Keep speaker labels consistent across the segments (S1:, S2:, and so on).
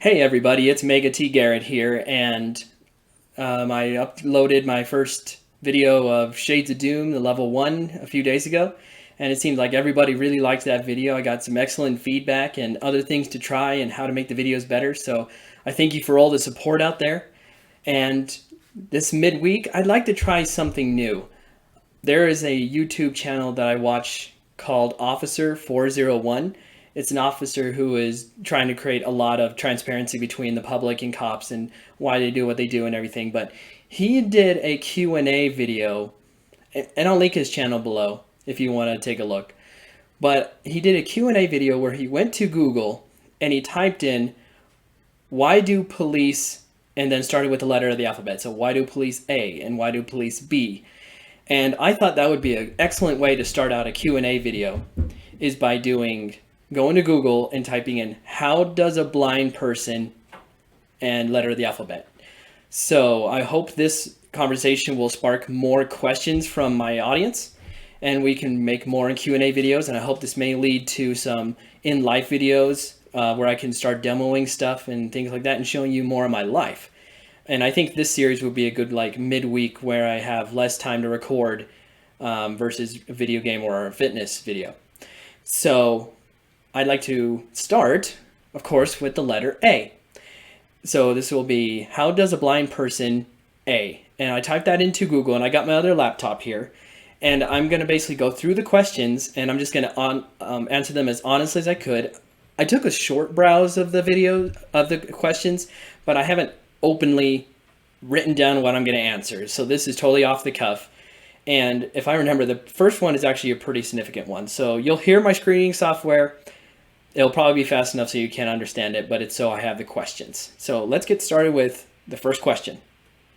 S1: Hey everybody, it's Mega T Garrett here, and I uploaded my first video of Shades of Doom, the level 1, a few days ago, and it seems like everybody really liked that video. I got some excellent feedback and other things to try and how to make the videos better, so I thank you for all the support out there. And this midweek, I'd like to try something new. There is a YouTube channel that I watch called Officer 401. It's an officer who is trying to create a lot of transparency between the public and cops and why they do what they do and everything. But he did a Q&A video, and I'll link his channel below if you want to take a look. But he did a Q&A video where he went to Google and he typed in, why do police, and then started with the letter of the alphabet. So why do police A and why do police B? And I thought that would be an excellent way to start out a Q&A video, is by going to Google and typing in, how does a blind person, and letter of the alphabet. So I hope this conversation will spark more questions from my audience, and we can make more Q&A videos, and I hope this may lead to some in-life videos where I can start demoing stuff and things like that and showing you more of my life. And I think this series would be a good midweek where I have less time to record versus a video game or a fitness video. So I'd like to start, of course, with the letter A. So this will be, how does a blind person A? And I typed that into Google, and I got my other laptop here. And I'm going to basically go through the questions, and I'm just going to answer them as honestly as I could. I took a short browse of the video, of the questions, but I haven't openly written down what I'm going to answer. So this is totally off the cuff. And if I remember, the first one is actually a pretty significant one. So you'll hear my screening software. It'll probably be fast enough so you can't understand it, but it's so I have the questions. So let's get started with the first question.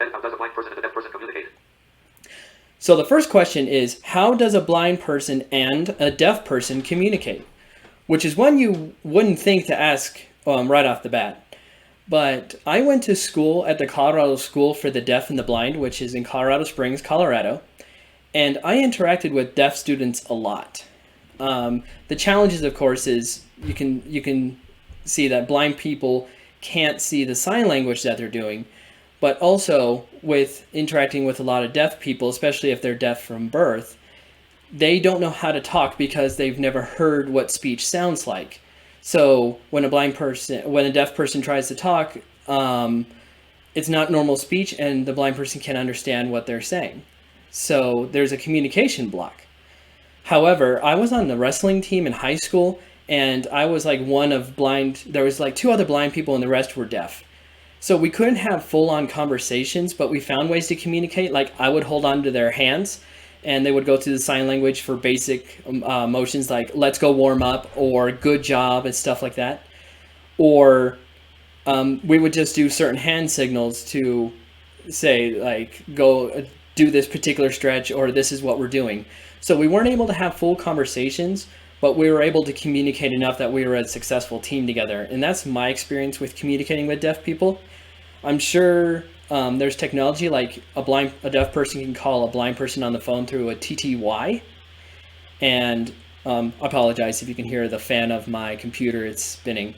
S2: How does a blind person and a deaf person communicate?
S1: So the first question is, how does a blind person and a deaf person communicate? Which is one you wouldn't think to ask right off the bat. But I went to school at the Colorado School for the Deaf and the Blind, which is in Colorado Springs, Colorado. And I interacted with deaf students a lot. The challenges, of course, is you can see that blind people can't see the sign language that they're doing, but also with interacting with a lot of deaf people, especially if they're deaf from birth, they don't know how to talk because they've never heard what speech sounds like. So when a deaf person tries to talk, it's not normal speech, and the blind person can't understand what they're saying. So there's a communication block. However, I was on the wrestling team in high school, and I was one of blind. There was two other blind people, and the rest were deaf. So we couldn't have full-on conversations, but we found ways to communicate. I would hold on to their hands, and they would go through the sign language for basic motions like let's go warm up or good job and stuff like that. Or we would just do certain hand signals to say go do this particular stretch, or this is what we're doing. So we weren't able to have full conversations, but we were able to communicate enough that we were a successful team together. And that's my experience with communicating with deaf people. I'm sure there's technology like a deaf person can call a blind person on the phone through a TTY. And I apologize if you can hear the fan of my computer, it's spinning.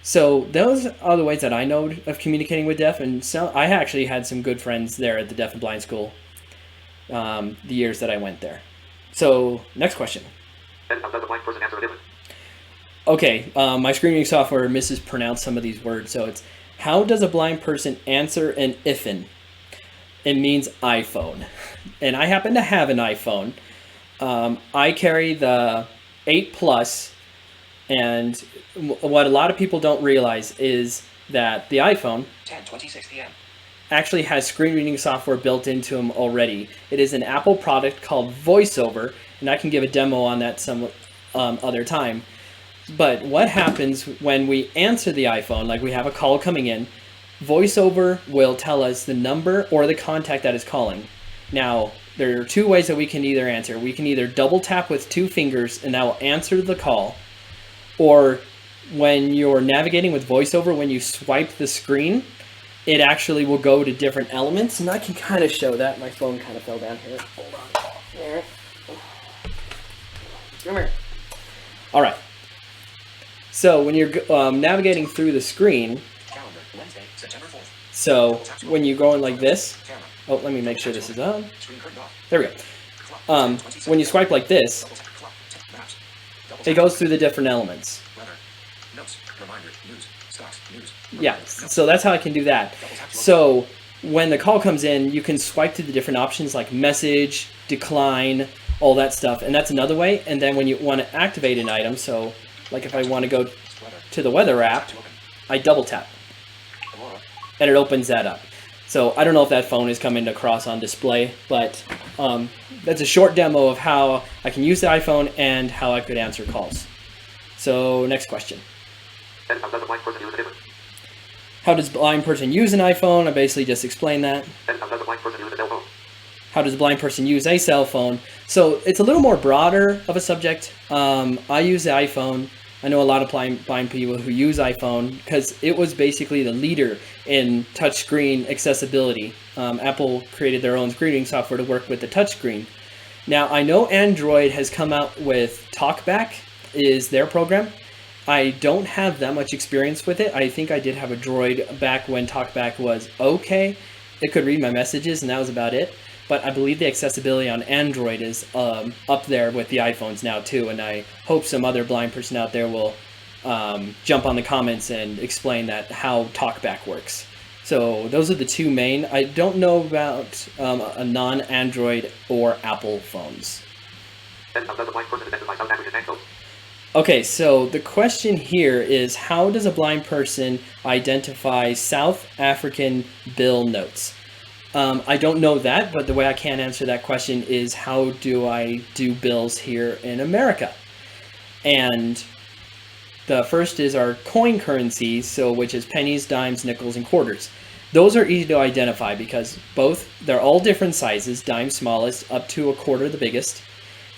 S1: So those are the ways that I know of communicating with deaf. And so I actually had some good friends there at the Deaf and Blind School the years that I went there. So next question.
S2: How does a blind person answer a different?
S1: Okay, my screening software mispronounce some of these words. So it's, how does a blind person answer an iPhone? It means iPhone. And I happen to have an iPhone. I carry the 8 Plus, and what a lot of people don't realize is that the iPhone
S2: 10:26 p.m.
S1: actually has screen reading software built into them already. It is an Apple product called VoiceOver, and I can give a demo on that some other time. But what happens when we answer the iPhone, we have a call coming in, VoiceOver will tell us the number or the contact that is calling. Now, there are two ways that we can either answer. We can either double tap with 2 fingers, and that will answer the call, or when you're navigating with VoiceOver, when you swipe the screen, it actually will go to different elements, and I can kind of show that. My phone kind of fell down here. Hold on. There. Come here. All right. So when you're navigating through the screen,
S2: Calendar, Wednesday, September 4th.
S1: so when you're going like this,
S2: Camera.
S1: oh, let me make sure this is on.
S2: Screen curtain off.
S1: There we go.
S2: Clock.
S1: When you swipe like this,
S2: Double tap. Clock. Maps. Double
S1: it
S2: tap.
S1: goes through the different elements.
S2: Weather. Notes. Reminder. News. Stocks. News.
S1: Yeah, so that's how I can do that. So when the call comes in, you can swipe through the different options like message, decline, all that stuff, and that's another way. And then when you want to activate an item, so like if I want to go
S2: Weather.
S1: to the weather app,
S2: To open.
S1: I double tap
S2: Aurora.
S1: and it opens that up. So I don't know if that phone is coming across on display, but that's a short demo of how I can use the iPhone and how I could answer calls. So next question.
S2: Then how does a blind person use a different?
S1: How does a blind person use an iPhone? I basically just explained that.
S2: Then how does a blind person use a cell phone?
S1: How does a blind person use a cell phone? So it's a little more broader of a subject. I use the iPhone. I know a lot of blind people who use iPhone because it was basically the leader in touchscreen accessibility. Apple created their own screening software to work with the touchscreen. Now I know Android has come out with TalkBack is their program. I don't have that much experience with it. I think I did have a Droid back when TalkBack was okay. It could read my messages and that was about it. But I believe the accessibility on Android is up there with the iPhones now too, and I hope some other blind person out there will jump on the comments and explain that how TalkBack works. So those are the two main. I don't know about a non-Android or Apple phones.
S2: Then how does a blind person identify South African bank notes?
S1: Okay, so the question here is how does a blind person identify South African bill notes? I don't know that, but the way I can answer that question is how do I do bills here in America? And the first is our coin currency, so which is pennies, dimes, nickels, and quarters. Those are easy to identify because they're all different sizes, dime smallest up to a quarter the biggest.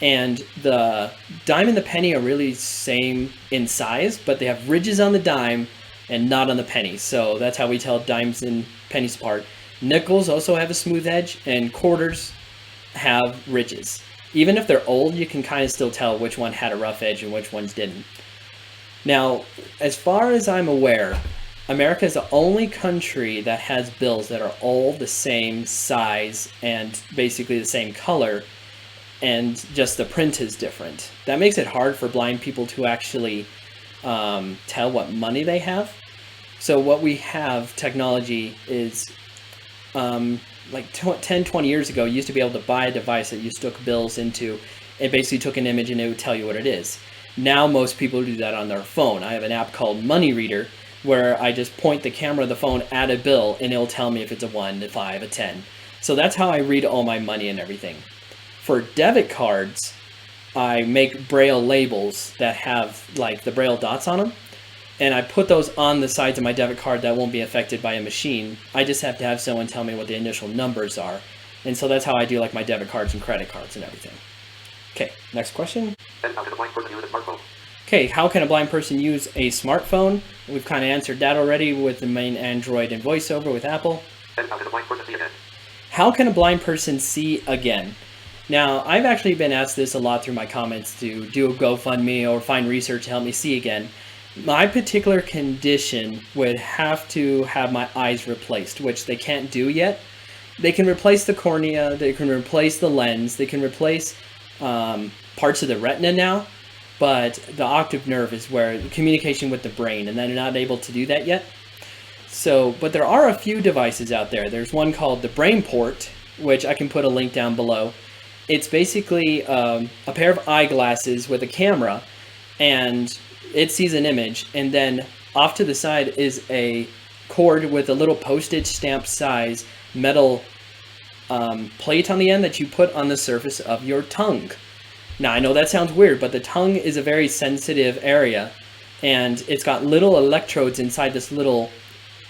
S1: And the dime and the penny are really same in size, but they have ridges on the dime and not on the penny. So that's how we tell dimes and pennies apart. Nickels also have a smooth edge, and quarters have ridges. Even if they're old, you can kind of still tell which one had a rough edge and which ones didn't. Now, as far as I'm aware, America is the only country that has bills that are all the same size and basically the same color, and just the print is different. That makes it hard for blind people to actually tell what money they have. So what we have, technology, is like 10, 20 years ago, you used to be able to buy a device that you stuck bills into. It basically took an image and it would tell you what it is. Now most people do that on their phone. I have an app called Money Reader where I just point the camera of the phone at a bill and it'll tell me if it's a 1, a 5, a 10. So that's how I read all my money and everything. For debit cards, I make Braille labels that have like the Braille dots on them. And I put those on the sides of my debit card that won't be affected by a machine. I just have to have someone tell me what the initial numbers are. And so that's how I do like my debit cards and credit cards and everything. Okay, next question.
S2: Then how can a blind person use a smartphone?
S1: Okay, how can a blind person use a smartphone? We've kind of answered that already with the main Android and VoiceOver with Apple.
S2: Then how can a blind person see again?
S1: How can a blind person see again? Now, I've actually been asked this a lot through my comments to do a GoFundMe or find research to help me see again. My particular condition would have to have my eyes replaced, which they can't do yet. They can replace the cornea, they can replace the lens, they can replace parts of the retina now, but the optic nerve is where the communication with the brain, and they're not able to do that yet. So, but there are a few devices out there. There's one called the BrainPort, which I can put a link down below. It's basically a pair of eyeglasses with a camera, and it sees an image, and then off to the side is a cord with a little postage stamp size metal plate on the end that you put on the surface of your tongue. Now, I know that sounds weird, but the tongue is a very sensitive area, and it's got little electrodes inside this little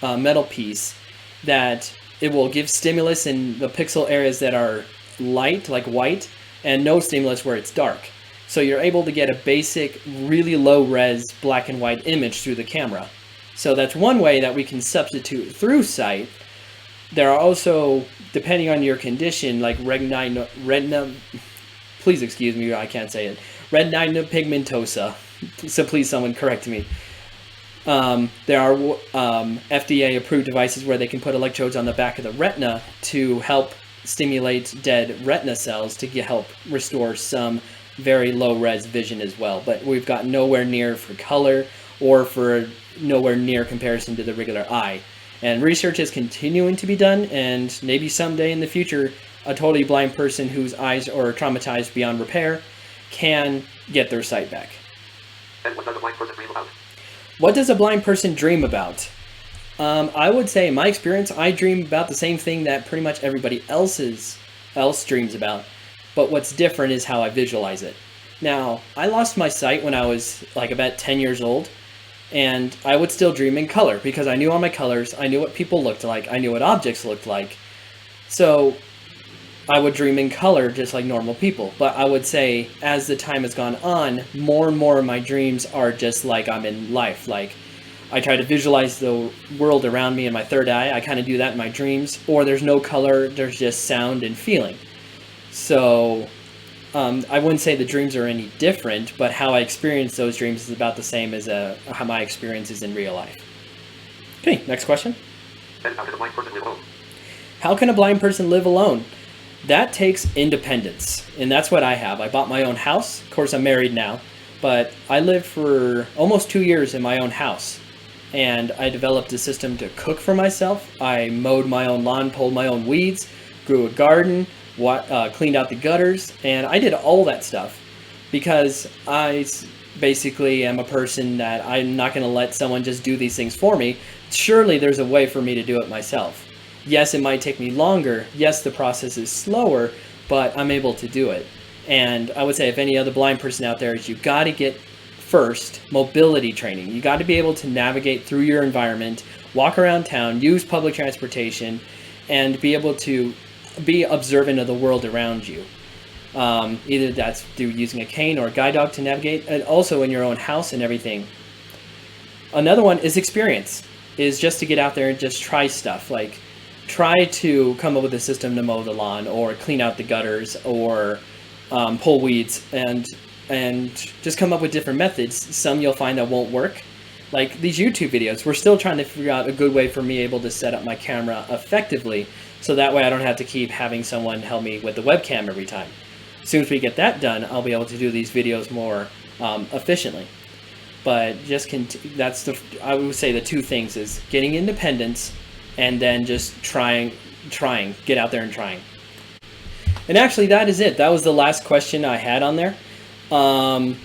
S1: metal piece that it will give stimulus in the pixel areas that are light, like white, and no stimulus where it's dark. So you're able to get a basic, really low-res black and white image through the camera. So that's one way that we can substitute through sight. There are also, depending on your condition, like retina, please excuse me, I can't say it, retina pigmentosa. So please, someone correct me. There are FDA-approved devices where they can put electrodes on the back of the retina to help stimulate dead retina cells to help restore some very low-res vision as well. But we've got nowhere near for color or for nowhere near comparison to the regular eye. And research is continuing to be done, and maybe someday in the future, a totally blind person whose eyes are traumatized beyond repair can get their sight back.
S2: And what does a blind person dream about?
S1: What does a blind person dream about? I would say, in my experience, I dream about the same thing that pretty much everybody else dreams about. But what's different is how I visualize it. Now, I lost my sight when I was like about 10 years old, and I would still dream in color because I knew all my colors, I knew what people looked like, I knew what objects looked like. So I would dream in color just like normal people. But I would say, as the time has gone on, more and more of my dreams are just like I'm in life. Like, I try to visualize the world around me in my third eye. I kind of do that in my dreams. Or there's no color, there's just sound and feeling. So I wouldn't say the dreams are any different, but how I experience those dreams is about the same as how my experience is in real life. Okay, next question.
S2: And how can a blind person live alone?
S1: How can a blind person live alone? That takes independence, and that's what I have. I bought my own house. Of course, I'm married now, but I lived for almost 2 years in my own house, and I developed a system to cook for myself. I mowed my own lawn, pulled my own weeds, grew a garden, cleaned out the gutters, and I did all that stuff because I basically am a person that I'm not going to let someone just do these things for me. Surely there's a way for me to do it myself. Yes, it might take me longer. Yes, the process is slower, but I'm able to do it. And I would say if any other blind person out there is you got to get first mobility training. You got to be able to navigate through your environment, walk around town, use public transportation, and be able to be observant of the world around you. Either that's through using a cane or a guide dog to navigate, and also in your own house and everything. Another one is experience, is just to get out there and just try stuff. Like, try to come up with a system to mow the lawn or clean out the gutters or pull weeds and just come up with different methods. Some you'll find that won't work. Like these YouTube videos, we're still trying to figure out a good way for me able to set up my camera effectively so that way I don't have to keep having someone help me with the webcam every time. As soon as we get that done, I'll be able to do these videos more efficiently. But I would say the two things is getting independence and then just trying, get out there and trying. And actually that is it. That was the last question I had on there.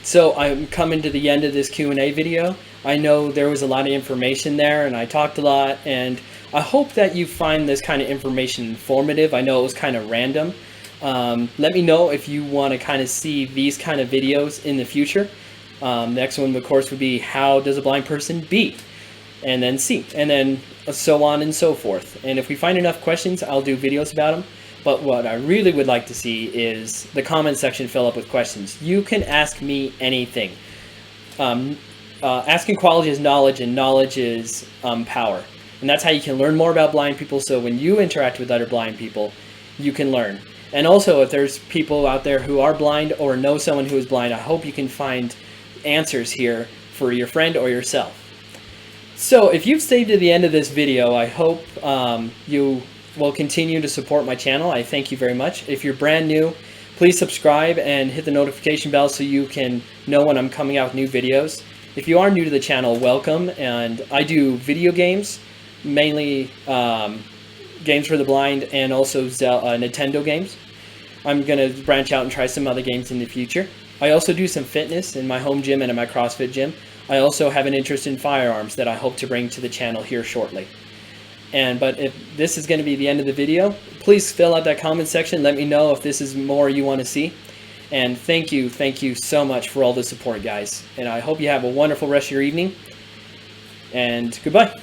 S1: So I'm coming to the end of this Q&A video. I know there was a lot of information there and I talked a lot, and I hope that you find this kind of information informative. I know it was kind of random. Let me know if you want to kind of see these kind of videos in the future. Next one, of course, would be how does a blind person be? And then C, and then so on and so forth. And if we find enough questions, I'll do videos about them. But what I really would like to see is the comment section fill up with questions. You can ask me anything. Asking quality is knowledge, and knowledge is power. And that's how you can learn more about blind people. So when you interact with other blind people, you can learn. And also, if there's people out there who are blind or know someone who is blind, I hope you can find answers here for your friend or yourself. So if you've stayed to the end of this video, I hope you will continue to support my channel. I thank you very much. If you're brand new, please subscribe and hit the notification bell so you can know when I'm coming out with new videos. If you are new to the channel, welcome. And I do video games, mainly games for the blind, and also Nintendo games. I'm going to branch out and try some other games in the future. I also do some fitness in my home gym and in my CrossFit gym. I also have an interest in firearms that I hope to bring to the channel here shortly. But if this is going to be the end of the video, please fill out that comment section. Let me know if this is more you want to see. And thank you so much for all the support, guys. And I hope you have a wonderful rest of your evening. And goodbye.